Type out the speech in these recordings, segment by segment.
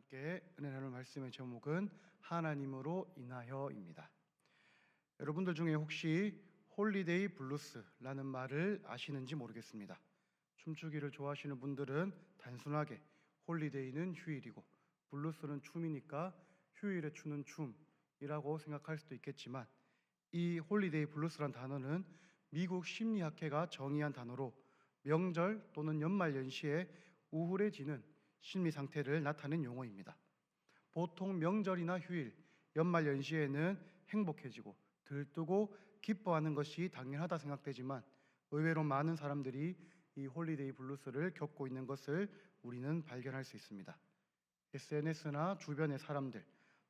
함께 은혜 나눌 말씀의 제목은 하나님으로 인하여입니다. 여러분들 중에 혹시 홀리데이 블루스라는 말을 아시는지 모르겠습니다. 춤추기를 좋아하시는 분들은 단순하게 홀리데이는 휴일이고 블루스는 춤이니까 휴일에 추는 춤이라고 생각할 수도 있겠지만, 이 홀리데이 블루스란 단어는 미국 심리학회가 정의한 단어로 명절 또는 연말 연시에 우울해지는 심리 상태를 나타내는 용어입니다. 보통 명절이나 휴일, 연말 연시에는 행복해지고 들뜨고 기뻐하는 것이 당연하다 생각되지만, 의외로 많은 사람들이 이 홀리데이 블루스를 겪고 있는 것을 우리는 발견할 수 있습니다. SNS나 주변의 사람들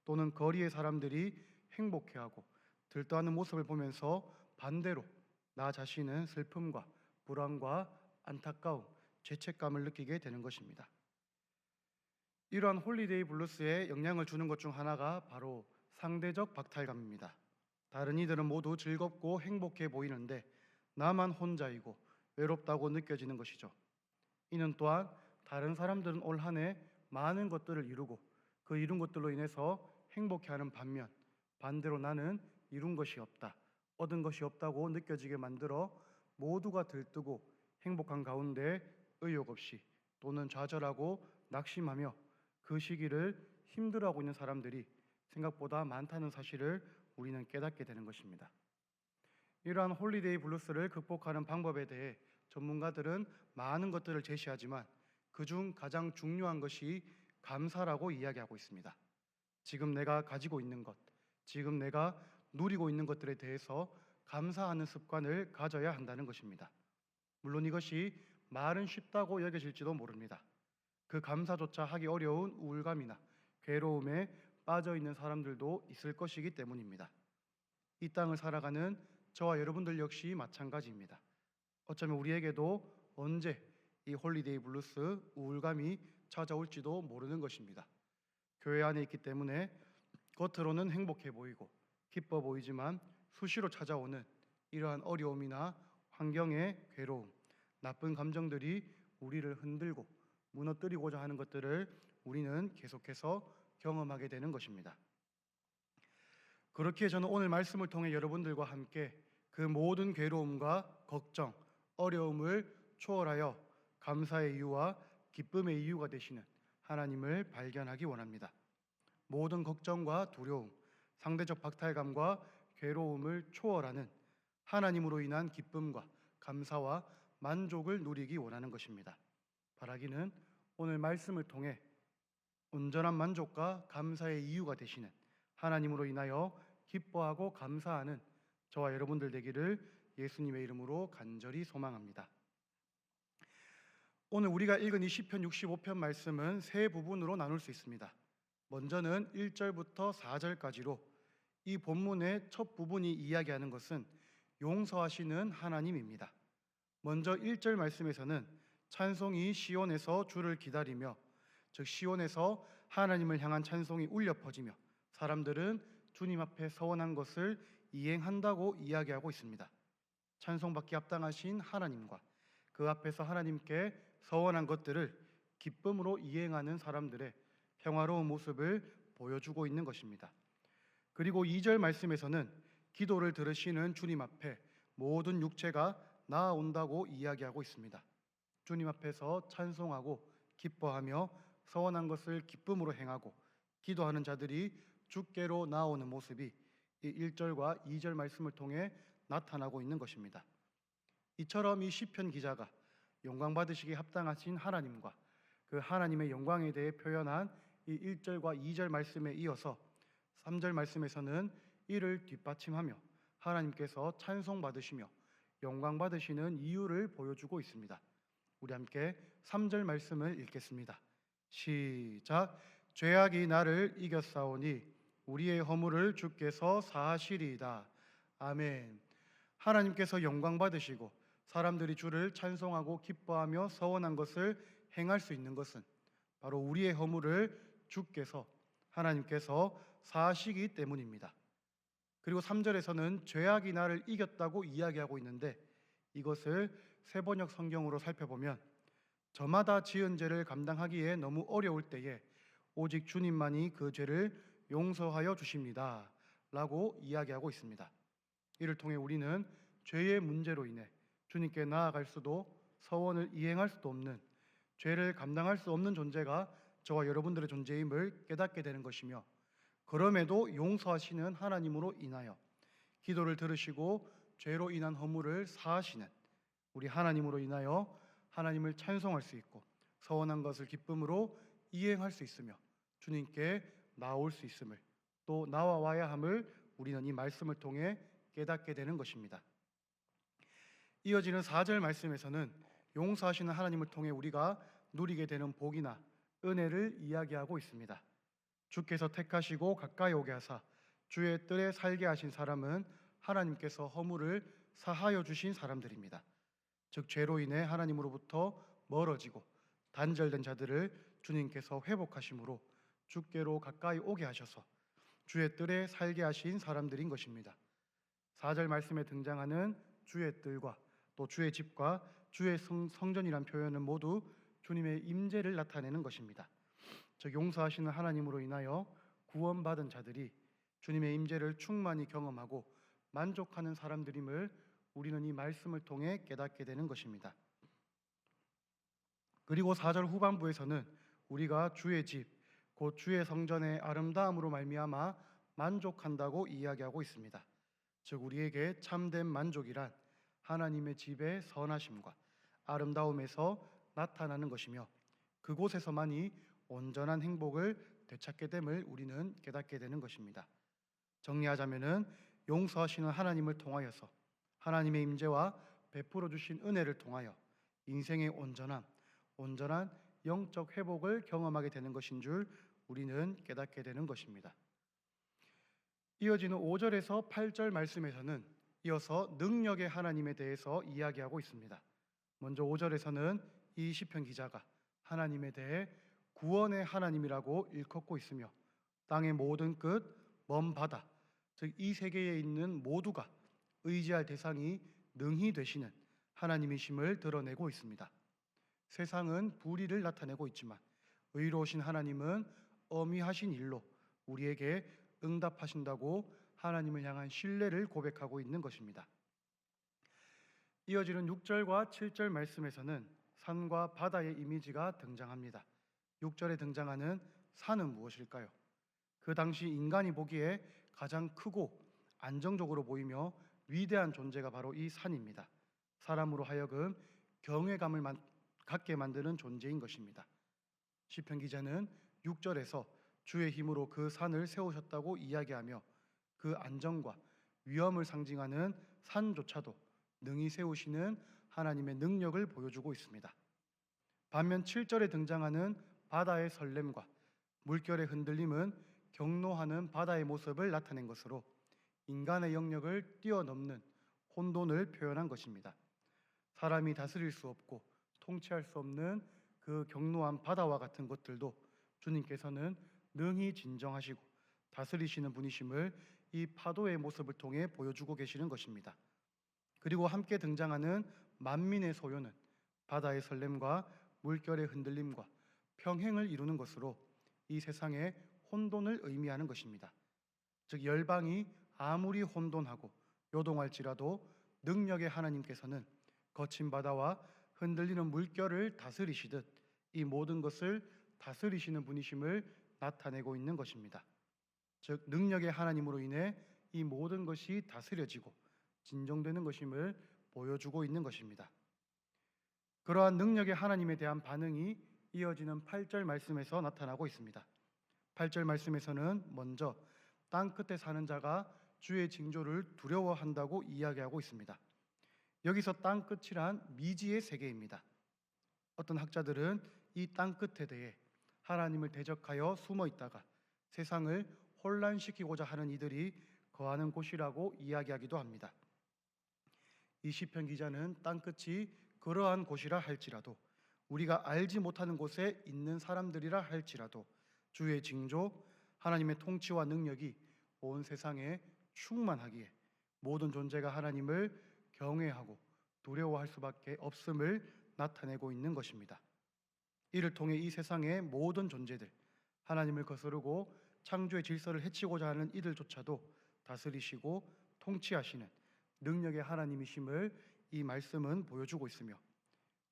또는 거리의 사람들이 행복해하고 들떠하는 모습을 보면서 반대로 나 자신은 슬픔과 불안과 안타까움, 죄책감을 느끼게 되는 것입니다. 이러한 홀리데이 블루스에 영향을 주는 것 중 하나가 바로 상대적 박탈감입니다. 다른 이들은 모두 즐겁고 행복해 보이는데 나만 혼자이고 외롭다고 느껴지는 것이죠. 이는 또한 다른 사람들은 올 한 해 많은 것들을 이루고 그 이룬 것들로 인해서 행복해하는 반면, 반대로 나는 이룬 것이 없다, 얻은 것이 없다고 느껴지게 만들어 모두가 들뜨고 행복한 가운데 의욕 없이 또는 좌절하고 낙심하며 그 시기를 힘들어하고 있는 사람들이 생각보다 많다는 사실을 우리는 깨닫게 되는 것입니다. 이러한 홀리데이 블루스를 극복하는 방법에 대해 전문가들은 많은 것들을 제시하지만 그중 가장 중요한 것이 감사라고 이야기하고 있습니다. 지금 내가 가지고 있는 것, 지금 내가 누리고 있는 것들에 대해서 감사하는 습관을 가져야 한다는 것입니다. 물론 이것이 말은 쉽다고 여겨질지도 모릅니다. 그 감사조차 하기 어려운 우울감이나 괴로움에 빠져 있는 사람들도 있을 것이기 때문입니다. 이 땅을 살아가는 저와 여러분들 역시 마찬가지입니다. 어쩌면 우리에게도 언제 이 홀리데이 블루스, 우울감이 찾아올지도 모르는 것입니다. 교회 안에 있기 때문에 겉으로는 행복해 보이고 기뻐 보이지만 수시로 찾아오는 이러한 어려움이나 환경의 괴로움, 나쁜 감정들이 우리를 흔들고 무너뜨리고자 하는 것들을 우리는 계속해서 경험하게 되는 것입니다. 그렇기에 저는 오늘 말씀을 통해 여러분들과 함께 그 모든 괴로움과 걱정, 어려움을 초월하여 감사의 이유와 기쁨의 이유가 되시는 하나님을 발견하기 원합니다. 모든 걱정과 두려움, 상대적 박탈감과 괴로움을 초월하는 하나님으로 인한 기쁨과 감사와 만족을 누리기 원하는 것입니다. 바라기는 오늘 말씀을 통해 온전한 만족과 감사의 이유가 되시는 하나님으로 인하여 기뻐하고 감사하는 저와 여러분들 되기를 예수님의 이름으로 간절히 소망합니다. 오늘 우리가 읽은 이 시편 65편 말씀은 세 부분으로 나눌 수 있습니다. 먼저는 1절부터 4절까지로 이 본문의 첫 부분이 이야기하는 것은 용서하시는 하나님입니다. 먼저 1절 말씀에서는 찬송이 시온에서 주를 기다리며, 즉 시온에서 하나님을 향한 찬송이 울려 퍼지며 사람들은 주님 앞에 서원한 것을 이행한다고 이야기하고 있습니다. 찬송받기 합당하신 하나님과 그 앞에서 하나님께 서원한 것들을 기쁨으로 이행하는 사람들의 평화로운 모습을 보여주고 있는 것입니다. 그리고 2절 말씀에서는 기도를 들으시는 주님 앞에 모든 육체가 나아온다고 이야기하고 있습니다. 주님 앞에서 찬송하고 기뻐하며 서원한 것을 기쁨으로 행하고 기도하는 자들이 주께로 나오는 모습이 이 1절과 2절 말씀을 통해 나타나고 있는 것입니다. 이처럼 이 시편 기자가 영광 받으시기에 합당하신 하나님과 그 하나님의 영광에 대해 표현한 이 1절과 2절 말씀에 이어서 3절 말씀에서는 이를 뒷받침하며 하나님께서 찬송 받으시며 영광 받으시는 이유를 보여주고 있습니다. 우리 함께 3절 말씀을 읽겠습니다. 시작. 죄악이 나를 이겼사오니 우리의 허물을 주께서 사하시리이다. 아멘. 하나님께서 영광 받으시고 사람들이 주를 찬송하고 기뻐하며 서원한 것을 행할 수 있는 것은 바로 우리의 허물을 주께서, 하나님께서 사하시기 때문입니다. 그리고 3절에서는 죄악이 나를 이겼다고 이야기하고 있는데, 이것을 세번역 성경으로 살펴보면 저마다 지은 죄를 감당하기에 너무 어려울 때에 오직 주님만이 그 죄를 용서하여 주십니다. 라고 이야기하고 있습니다. 이를 통해 우리는 죄의 문제로 인해 주님께 나아갈 수도 서원을 이행할 수도 없는, 죄를 감당할 수 없는 존재가 저와 여러분들의 존재임을 깨닫게 되는 것이며, 그럼에도 용서하시는 하나님으로 인하여 기도를 들으시고 죄로 인한 허물을 사하시는 우리 하나님으로 인하여 하나님을 찬송할 수 있고, 서원한 것을 기쁨으로 이행할 수 있으며 주님께 나올 수 있음을, 또 나와야 함을 우리는 이 말씀을 통해 깨닫게 되는 것입니다. 이어지는 4절 말씀에서는 용서하시는 하나님을 통해 우리가 누리게 되는 복이나 은혜를 이야기하고 있습니다. 주께서 택하시고 가까이 오게 하사 주의 뜰에 살게 하신 사람은 하나님께서 허물을 사하여 주신 사람들입니다. 즉 죄로 인해 하나님으로부터 멀어지고 단절된 자들을 주님께서 회복하심으로 주께로 가까이 오게 하셔서 주의 뜰에 살게 하신 사람들인 것입니다. 4절 말씀에 등장하는 주의 뜰과 또 주의 집과 주의 성전이란 표현은 모두 주님의 임재를 나타내는 것입니다. 즉 용서하시는 하나님으로 인하여 구원받은 자들이 주님의 임재를 충만히 경험하고 만족하는 사람들임을 우리는 이 말씀을 통해 깨닫게 되는 것입니다. 그리고 4절 후반부에서는 우리가 주의 집, 곧 주의 성전의 아름다움으로 말미암아 만족한다고 이야기하고 있습니다. 즉 우리에게 참된 만족이란 하나님의 집의 선하심과 아름다움에서 나타나는 것이며, 그곳에서만이 온전한 행복을 되찾게 됨을 우리는 깨닫게 되는 것입니다. 정리하자면은 용서하시는 하나님을 통하여서 하나님의 임재와 베풀어 주신 은혜를 통하여 인생의 온전한 영적 회복을 경험하게 되는 것인 줄 우리는 깨닫게 되는 것입니다. 이어지는 5절에서 8절 말씀에서는 이어서 능력의 하나님에 대해서 이야기하고 있습니다. 먼저 5절에서는 이 시편 기자가 하나님에 대해 구원의 하나님이라고 일컫고 있으며, 땅의 모든 끝, 먼 바다, 즉 이 세계에 있는 모두가 의지할 대상이 능히 되시는 하나님이심을 드러내고 있습니다. 세상은 불의를 나타내고 있지만 의로우신 하나님은 어미하신 일로 우리에게 응답하신다고 하나님을 향한 신뢰를 고백하고 있는 것입니다. 이어지는 6절과 7절 말씀에서는 산과 바다의 이미지가 등장합니다. 6절에 등장하는 산은 무엇일까요? 그 당시 인간이 보기에 가장 크고 안정적으로 보이며 위대한 존재가 바로 이 산입니다. 사람으로 하여금 경외감을 갖게 만드는 존재인 것입니다. 시편 기자는 6절에서 주의 힘으로 그 산을 세우셨다고 이야기하며 그 안정과 위엄을 상징하는 산조차도 능히 세우시는 하나님의 능력을 보여주고 있습니다. 반면 7절에 등장하는 바다의 설렘과 물결의 흔들림은 경노하는 바다의 모습을 나타낸 것으로 인간의 영역을 뛰어넘는 혼돈을 표현한 것입니다. 사람이 다스릴 수 없고 통치할 수 없는 그 경노한 바다와 같은 것들도 주님께서는 능히 진정하시고 다스리시는 분이심을 이 파도의 모습을 통해 보여주고 계시는 것입니다. 그리고 함께 등장하는 만민의 소요는 바다의 설렘과 물결의 흔들림과 평행을 이루는 것으로 이 세상의 혼돈을 의미하는 것입니다. 즉 열방이 아무리 혼돈하고 요동할지라도 능력의 하나님께서는 거친 바다와 흔들리는 물결을 다스리시듯 이 모든 것을 다스리시는 분이심을 나타내고 있는 것입니다. 즉 능력의 하나님으로 인해 이 모든 것이 다스려지고 진정되는 것임을 보여주고 있는 것입니다. 그러한 능력의 하나님에 대한 반응이 이어지는 8절 말씀에서 나타나고 있습니다. 8절 말씀에서는 먼저 땅 끝에 사는 자가 주의 징조를 두려워한다고 이야기하고 있습니다. 여기서 땅 끝이란 미지의 세계입니다. 어떤 학자들은 이 땅 끝에 대해 하나님을 대적하여 숨어 있다가 세상을 혼란시키고자 하는 이들이 거하는 곳이라고 이야기하기도 합니다. 이 시편 기자는 땅 끝이 그러한 곳이라 할지라도, 우리가 알지 못하는 곳에 있는 사람들이라 할지라도 주의 징조, 하나님의 통치와 능력이 온 세상에 충만하기에 모든 존재가 하나님을 경외하고 두려워할 수밖에 없음을 나타내고 있는 것입니다. 이를 통해 이 세상의 모든 존재들, 하나님을 거스르고 창조의 질서를 해치고자 하는 이들조차도 다스리시고 통치하시는 능력의 하나님이심을 이 말씀은 보여주고 있으며,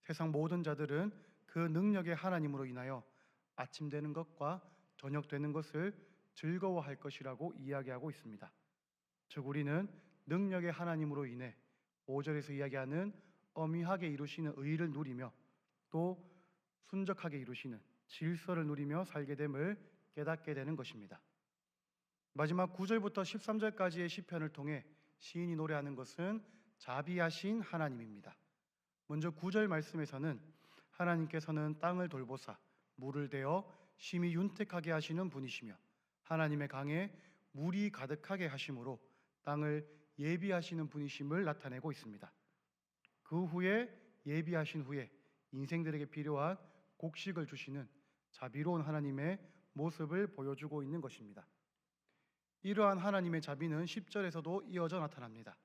세상 모든 자들은 그 능력의 하나님으로 인하여 아침 되는 것과 저녁 되는 것을 즐거워할 것이라고 이야기하고 있습니다. 즉 우리는 능력의 하나님으로 인해 5절에서 이야기하는 엄히하게 이루시는 의를 누리며 또 순적하게 이루시는 질서를 누리며 살게 됨을 깨닫게 되는 것입니다. 마지막 9절부터 13절까지의 시편을 통해 시인이 노래하는 것은 자비하신 하나님입니다. 먼저 9절 말씀에서는 하나님께서는 땅을 돌보사 물을 대어 심히 윤택하게 하시는 분이시며 하나님의 강에 물이 가득하게 하심으로 땅을 예비하시는 분이심을 나타내고 있습니다. 그 후에 예비하신 후에 인생들에게 필요한 곡식을 주시는 자비로운 하나님의 모습을 보여주고 있는 것입니다. 이러한 하나님의 자비는 10절에서도 이어져 나타납니다.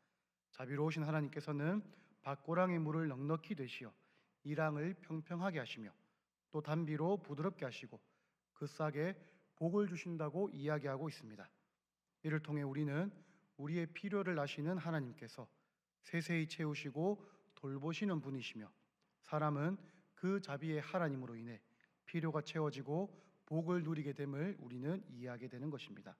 자비로우신 하나님께서는 밭고랑의 물을 넉넉히 되시어 이랑을 평평하게 하시며 또 단비로 부드럽게 하시고 그 싹에 복을 주신다고 이야기하고 있습니다. 이를 통해 우리는 우리의 필요를 아시는 하나님께서 세세히 채우시고 돌보시는 분이시며 사람은 그 자비의 하나님으로 인해 필요가 채워지고 복을 누리게 됨을 우리는 이해하게 되는 것입니다.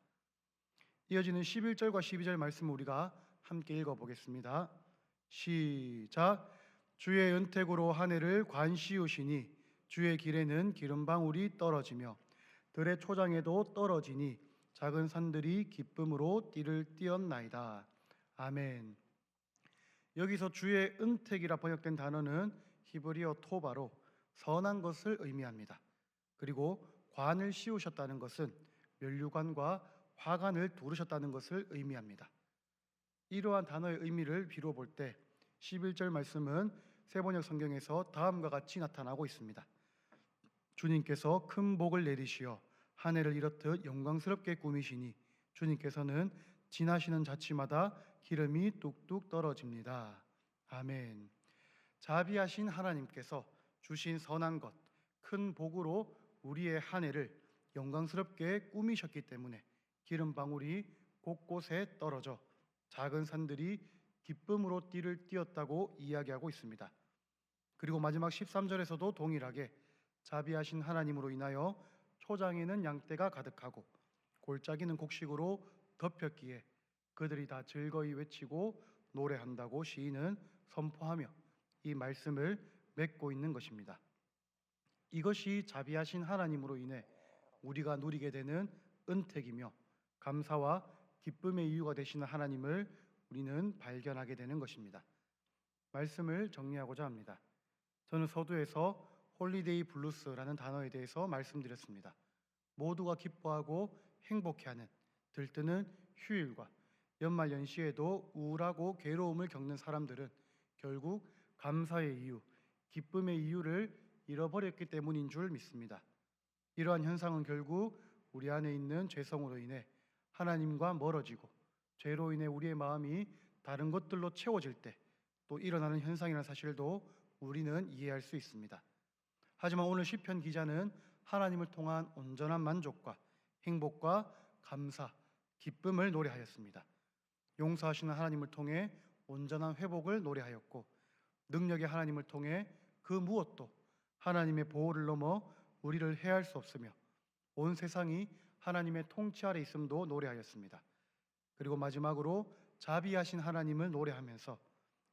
이어지는 11절과 12절 말씀을 우리가 함께 읽어보겠습니다. 시작. 주의 은택으로 한 해를 관시우시니 주의 길에는 기름방울이 떨어지며 들의 초장에도 떨어지니 작은 산들이 기쁨으로 띠를 띄었나이다. 아멘. 여기서 주의 은택이라 번역된 단어는 히브리어 토바로 선한 것을 의미합니다. 그리고 관을 씌우셨다는 것은 면류관과 화관을 두르셨다는 것을 의미합니다. 이러한 단어의 의미를 비로 볼 때 11절 말씀은 세번역 성경에서 다음과 같이 나타나고 있습니다. 주님께서 큰 복을 내리시어 한 해를 이렇듯 영광스럽게 꾸미시니 주님께서는 지나시는 자치마다 기름이 뚝뚝 떨어집니다. 아멘. 자비하신 하나님께서 주신 선한 것, 큰 복으로 우리의 한 해를 영광스럽게 꾸미셨기 때문에 기름방울이 곳곳에 떨어져 작은 산들이 기쁨으로 띠를 띄었다고 이야기하고 있습니다. 그리고 마지막 13절에서도 동일하게 자비하신 하나님으로 인하여 초장에는 양떼가 가득하고 골짜기는 곡식으로 덮였기에 그들이 다 즐거이 외치고 노래한다고 시인은 선포하며 이 말씀을 맺고 있는 것입니다. 이것이 자비하신 하나님으로 인해 우리가 누리게 되는 은택이며 감사와 기쁨의 이유가 되시는 하나님을 우리는 발견하게 되는 것입니다. 말씀을 정리하고자 합니다. 저는 서두에서 홀리데이 블루스라는 단어에 대해서 말씀드렸습니다. 모두가 기뻐하고 행복해하는 들뜨는 휴일과 연말 연시에도 우울하고 괴로움을 겪는 사람들은 결국 감사의 이유, 기쁨의 이유를 잃어버렸기 때문인 줄 믿습니다. 이러한 현상은 결국 우리 안에 있는 죄성으로 인해 하나님과 멀어지고 죄로 인해 우리의 마음이 다른 것들로 채워질 때 또 일어나는 현상이라는 사실도 우리는 이해할 수 있습니다. 하지만 오늘 시편 기자는 하나님을 통한 온전한 만족과 행복과 감사, 기쁨을 노래하였습니다. 용서하시는 하나님을 통해 온전한 회복을 노래하였고 능력의 하나님을 통해 그 무엇도 하나님의 보호를 넘어 우리를 해할 수 없으며 온 세상이 하나님의 통치 아래 있음도 노래하였습니다. 그리고 마지막으로 자비하신 하나님을 노래하면서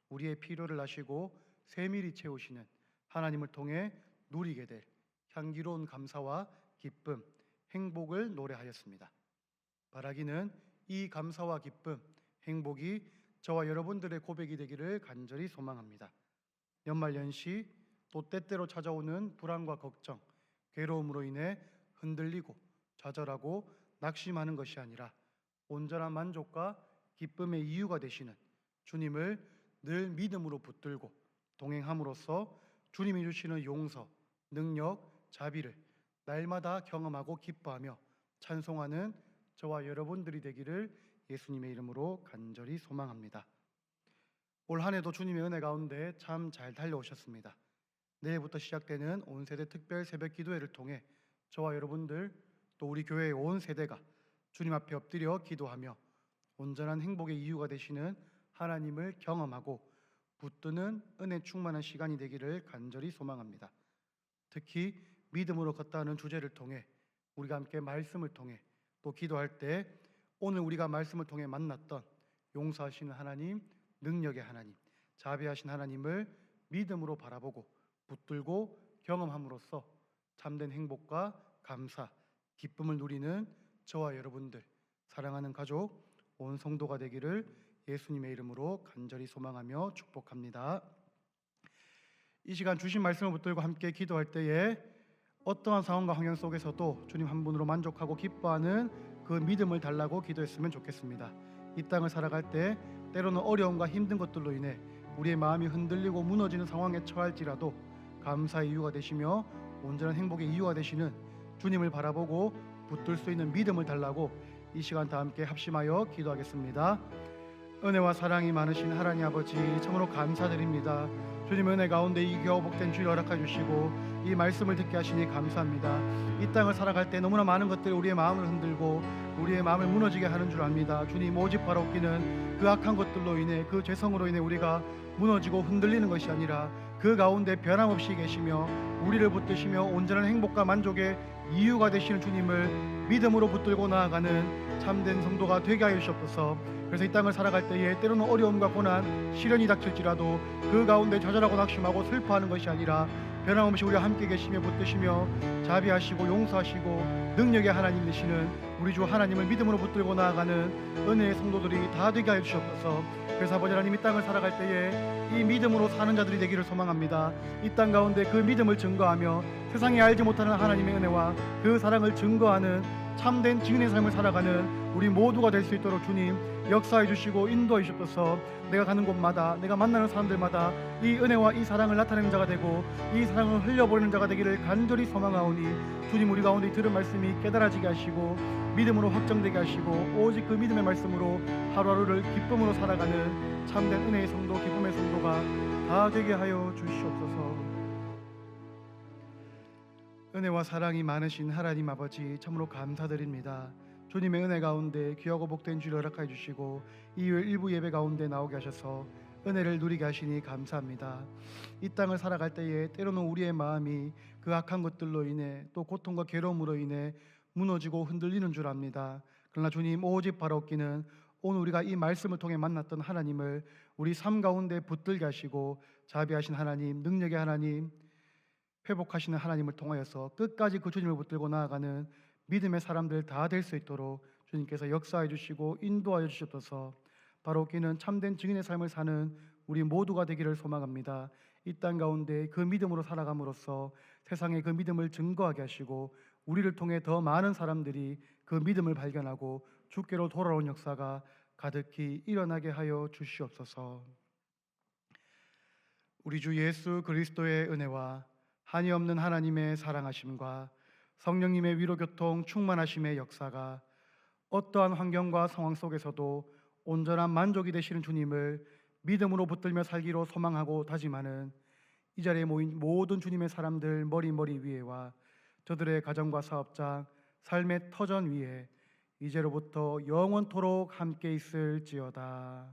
우리의 필요를 아시고 세밀히 채우시는 하나님을 통해 누리게 될 향기로운 감사와 기쁨, 행복을 노래하였습니다. 바라기는 이 감사와 기쁨, 행복이 저와 여러분들의 고백이 되기를 간절히 소망합니다. 연말연시 또 때때로 찾아오는 불안과 걱정, 괴로움으로 인해 흔들리고 좌절하고 낙심하는 것이 아니라 온전한 만족과 기쁨의 이유가 되시는 주님을 늘 믿음으로 붙들고 동행함으로써 주님이 주시는 용서, 능력, 자비를 날마다 경험하고 기뻐하며 찬송하는 저와 여러분들이 되기를 예수님의 이름으로 간절히 소망합니다. 올 한 해도 주님의 은혜 가운데 참 잘 달려오셨습니다. 내일부터 시작되는 온세대 특별 새벽 기도회를 통해 저와 여러분들 또 우리 교회의 온 세대가 주님 앞에 엎드려 기도하며 온전한 행복의 이유가 되시는 하나님을 경험하고 붙드는 은혜 충만한 시간이 되기를 간절히 소망합니다. 특히 믿음으로 걷다는 주제를 통해 우리가 함께 말씀을 통해 또 기도할 때 오늘 우리가 말씀을 통해 만났던 용서하시는 하나님, 능력의 하나님, 자비하신 하나님을 믿음으로 바라보고 붙들고 경험함으로써 참된 행복과 감사, 기쁨을 누리는 저와 여러분들, 사랑하는 가족, 온 성도가 되기를 예수님의 이름으로 간절히 소망하며 축복합니다. 이 시간 주신 말씀을 붙들고 함께 기도할 때에 어떠한 상황과 환경 속에서도 주님 한 분으로 만족하고 기뻐하는 그 믿음을 달라고 기도했으면 좋겠습니다. 이 땅을 살아갈 때 때로는 어려움과 힘든 것들로 인해 우리의 마음이 흔들리고 무너지는 상황에 처할지라도 감사의 이유가 되시며 온전한 행복의 이유가 되시는 주님을 바라보고 붙들 수 있는 믿음을 달라고 이 시간 다 함께 합심하여 기도하겠습니다. 은혜와 사랑이 많으신 하나님 아버지, 참으로 감사드립니다. 주님 은혜 가운데 이 귀하고 복된 주일 허락해 주시고 이 말씀을 듣게 하시니 감사합니다. 이 땅을 살아갈 때 너무나 많은 것들이 우리의 마음을 흔들고 우리의 마음을 무너지게 하는 줄 압니다. 주님, 오직 바로 웃기는 그 악한 것들로 인해, 그 죄성으로 인해 우리가 무너지고 흔들리는 것이 아니라 그 가운데 변함없이 계시며 우리를 붙드시며 온전한 행복과 만족의 이유가 되시는 주님을 믿음으로 붙들고 나아가는 참된 성도가 되게 하여 주시옵소서. 그래서 이 땅을 살아갈 때에 때로는 어려움과 고난, 시련이 닥칠지라도 그 가운데 좌절하고 낙심하고 슬퍼하는 것이 아니라 변함없이 우리와 함께 계시며 붙드시며 자비하시고 용서하시고 능력의 하나님 되시는 우리 주 하나님을 믿음으로 붙들고 나아가는 은혜의 성도들이 다 되게 하여 주시옵소서. 그래서 아버지 하나님, 이 땅을 살아갈 때에 이 믿음으로 사는 자들이 되기를 소망합니다. 이 땅 가운데 그 믿음을 증거하며 세상에 알지 못하는 하나님의 은혜와 그 사랑을 증거하는 참된 증인의 삶을 살아가는 우리 모두가 될 수 있도록 주님 역사해 주시고 인도해 주셔서 내가 가는 곳마다, 내가 만나는 사람들마다 이 은혜와 이 사랑을 나타내는 자가 되고 이 사랑을 흘려보내는 자가 되기를 간절히 소망하오니 주님, 우리 가운데 들은 말씀이 깨달아지게 하시고 믿음으로 확정되게 하시고 오직 그 믿음의 말씀으로 하루하루를 기쁨으로 살아가는 참된 은혜의 성도, 기쁨의 성도가 다 되게 하여 주시옵소서. 은혜와 사랑이 많으신 하나님 아버지, 참으로 감사드립니다. 주님의 은혜 가운데 귀하고 복된 주를 허락하여 주시고 일요일 일부 예배 가운데 나오게 하셔서 은혜를 누리게 하시니 감사합니다. 이 땅을 살아갈 때에 때로는 우리의 마음이 그 악한 것들로 인해 또 고통과 괴로움으로 인해 무너지고 흔들리는 줄 압니다. 그러나 주님, 오직 바로 없기는 오늘 우리가 이 말씀을 통해 만났던 하나님을 우리 삶 가운데 붙들게 하시고 자비하신 하나님, 능력의 하나님, 회복하시는 하나님을 통하여서 끝까지 그 주님을 붙들고 나아가는 믿음의 사람들 다 될 수 있도록 주님께서 역사해 주시고 인도하여 주셨어서 바로 웃기는 참된 증인의 삶을 사는 우리 모두가 되기를 소망합니다. 이 땅 가운데 그 믿음으로 살아감으로써 세상에 그 믿음을 증거하게 하시고 우리를 통해 더 많은 사람들이 그 믿음을 발견하고 주께로 돌아온 역사가 가득히 일어나게 하여 주시옵소서. 우리 주 예수 그리스도의 은혜와 한이 없는 하나님의 사랑하심과 성령님의 위로교통 충만하심의 역사가 어떠한 환경과 상황 속에서도 온전한 만족이 되시는 주님을 믿음으로 붙들며 살기로 소망하고 다짐하는 이 자리에 모인 모든 주님의 사람들 머리 위에와 저들의 가정과 사업장, 삶의 터전 위에 이제로부터 영원토록 함께 있을지어다.